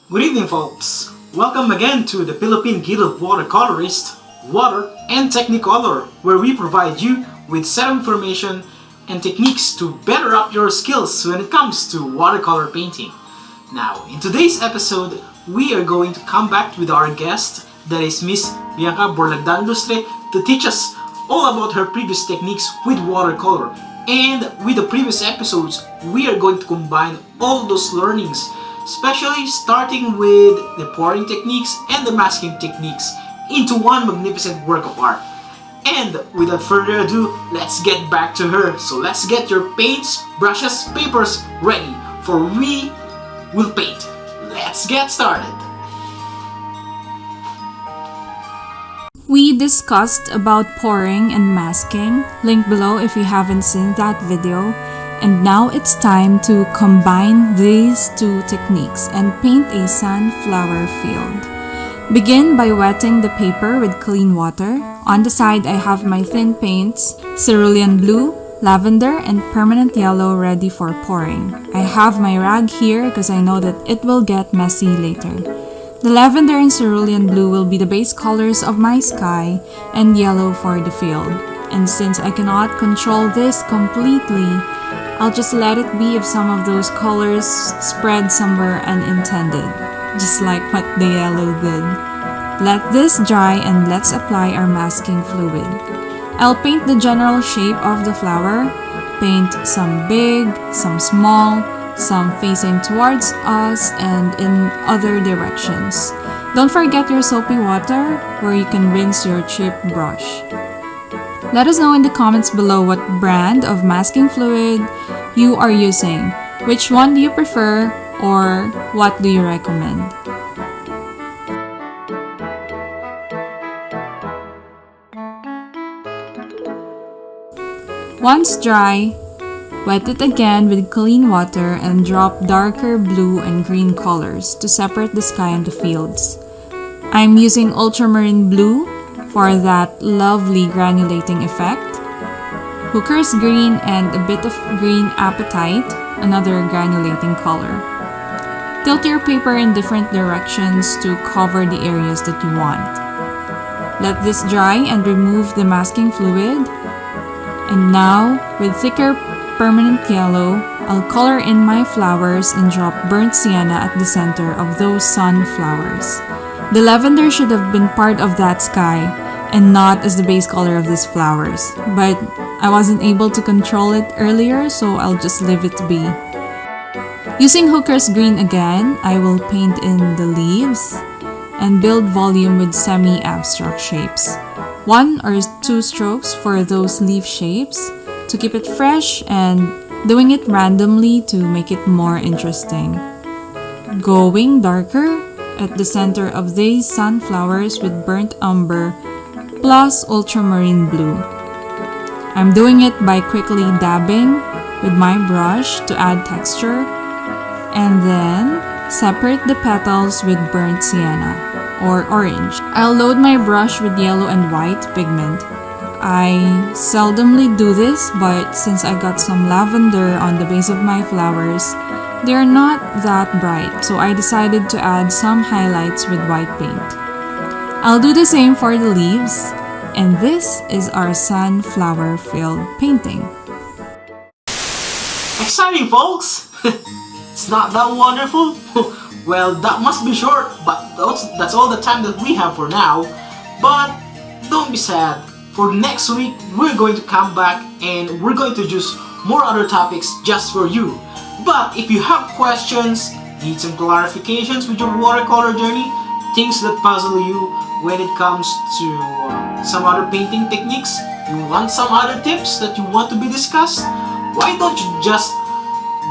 Good evening, folks. Welcome again to the Philippine Guild of Watercolorists, Water and Technicolor, where we provide you with set of information and techniques to better up your skills when it comes to watercolor painting. Now, in today's episode, we are going to come back with our guest, that is Miss Bianca Borlagdan Lustre, to teach us all about her previous techniques with watercolor. And with the previous episodes, we are going to combine all those learnings, especially starting with the pouring techniques and the masking techniques into one magnificent work of art. And without further ado, let's get back to her. So let's get your paints, brushes, papers ready, for we will paint. Let's get started. We discussed about pouring and masking, link below if you haven't seen that video. And now it's time to combine these two techniques and paint a sunflower field. Begin by wetting the paper with clean water. On the side, I have my thin paints, cerulean blue, lavender, and permanent yellow ready for pouring. I have my rag here because I know that it will get messy later. The lavender and cerulean blue will be the base colors of my sky and yellow for the field. And since I cannot control this completely, I'll just let it be if some of those colors spread somewhere unintended, just like what the yellow did. Let this dry and let's apply our masking fluid. I'll paint the general shape of the flower, paint some big, some small, some facing towards us and in other directions. Don't forget your soapy water where you can rinse your chip brush. Let us know in the comments below what brand of masking fluid you are using. Which one do you prefer, or what do you recommend? Once dry, wet it again with clean water and drop darker blue and green colors to separate the sky and the fields. I'm using ultramarine blue for that lovely granulating effect, Hooker's green and a bit of green apatite, another granulating color. Tilt your paper in different directions to cover the areas that you want. Let this dry and remove the masking fluid. And now, with thicker permanent yellow, I'll color in my flowers and drop burnt sienna at the center of those sunflowers. The lavender should have been part of that sky and not as the base color of these flowers, but I wasn't able to control it earlier, so I'll just leave it to be. Using Hooker's green again, I will paint in the leaves and build volume with semi-abstract shapes. 1 or 2 strokes for those leaf shapes to keep it fresh and doing it randomly to make it more interesting. Going darker at the center of these sunflowers with burnt umber plus ultramarine blue. I'm doing it by quickly dabbing with my brush to add texture, and then separate the petals with burnt sienna or orange. I'll load my brush with yellow and white pigment. I seldomly do this, but since I got some lavender on the base of my flowers, they're not that bright, so I decided to add some highlights with white paint. I'll do the same for the leaves, and this is our sunflower field painting. Exciting, folks! It's not that wonderful? Well, that must be short, but that's all the time that we have for now. But don't be sad. For next week, we're going to come back and we're going to choose more other topics just for you. But if you have questions, need some clarifications with your watercolor journey, things that puzzle you when it comes to some other painting techniques, you want some other tips that you want to be discussed, why don't you just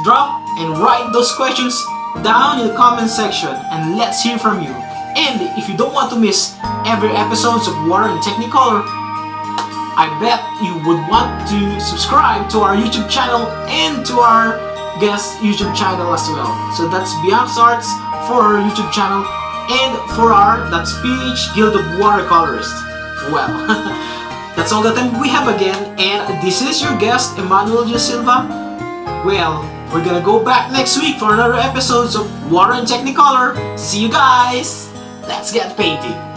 drop and write those questions down in the comment section and let's hear from you. And if you don't want to miss every episodes of WaterNTechnicolor, I bet you would want to subscribe to our YouTube channel and to our guest YouTube channel as well. So that's Bianca's Arts for her YouTube channel and for our That's PH Guild of Watercolorists. Well, that's all the time we have again, and this is your guest Emmanuel J. Silva. Well, We're gonna go back next week for another episode of WaterNTechnicolor. See you guys! Let's get painting!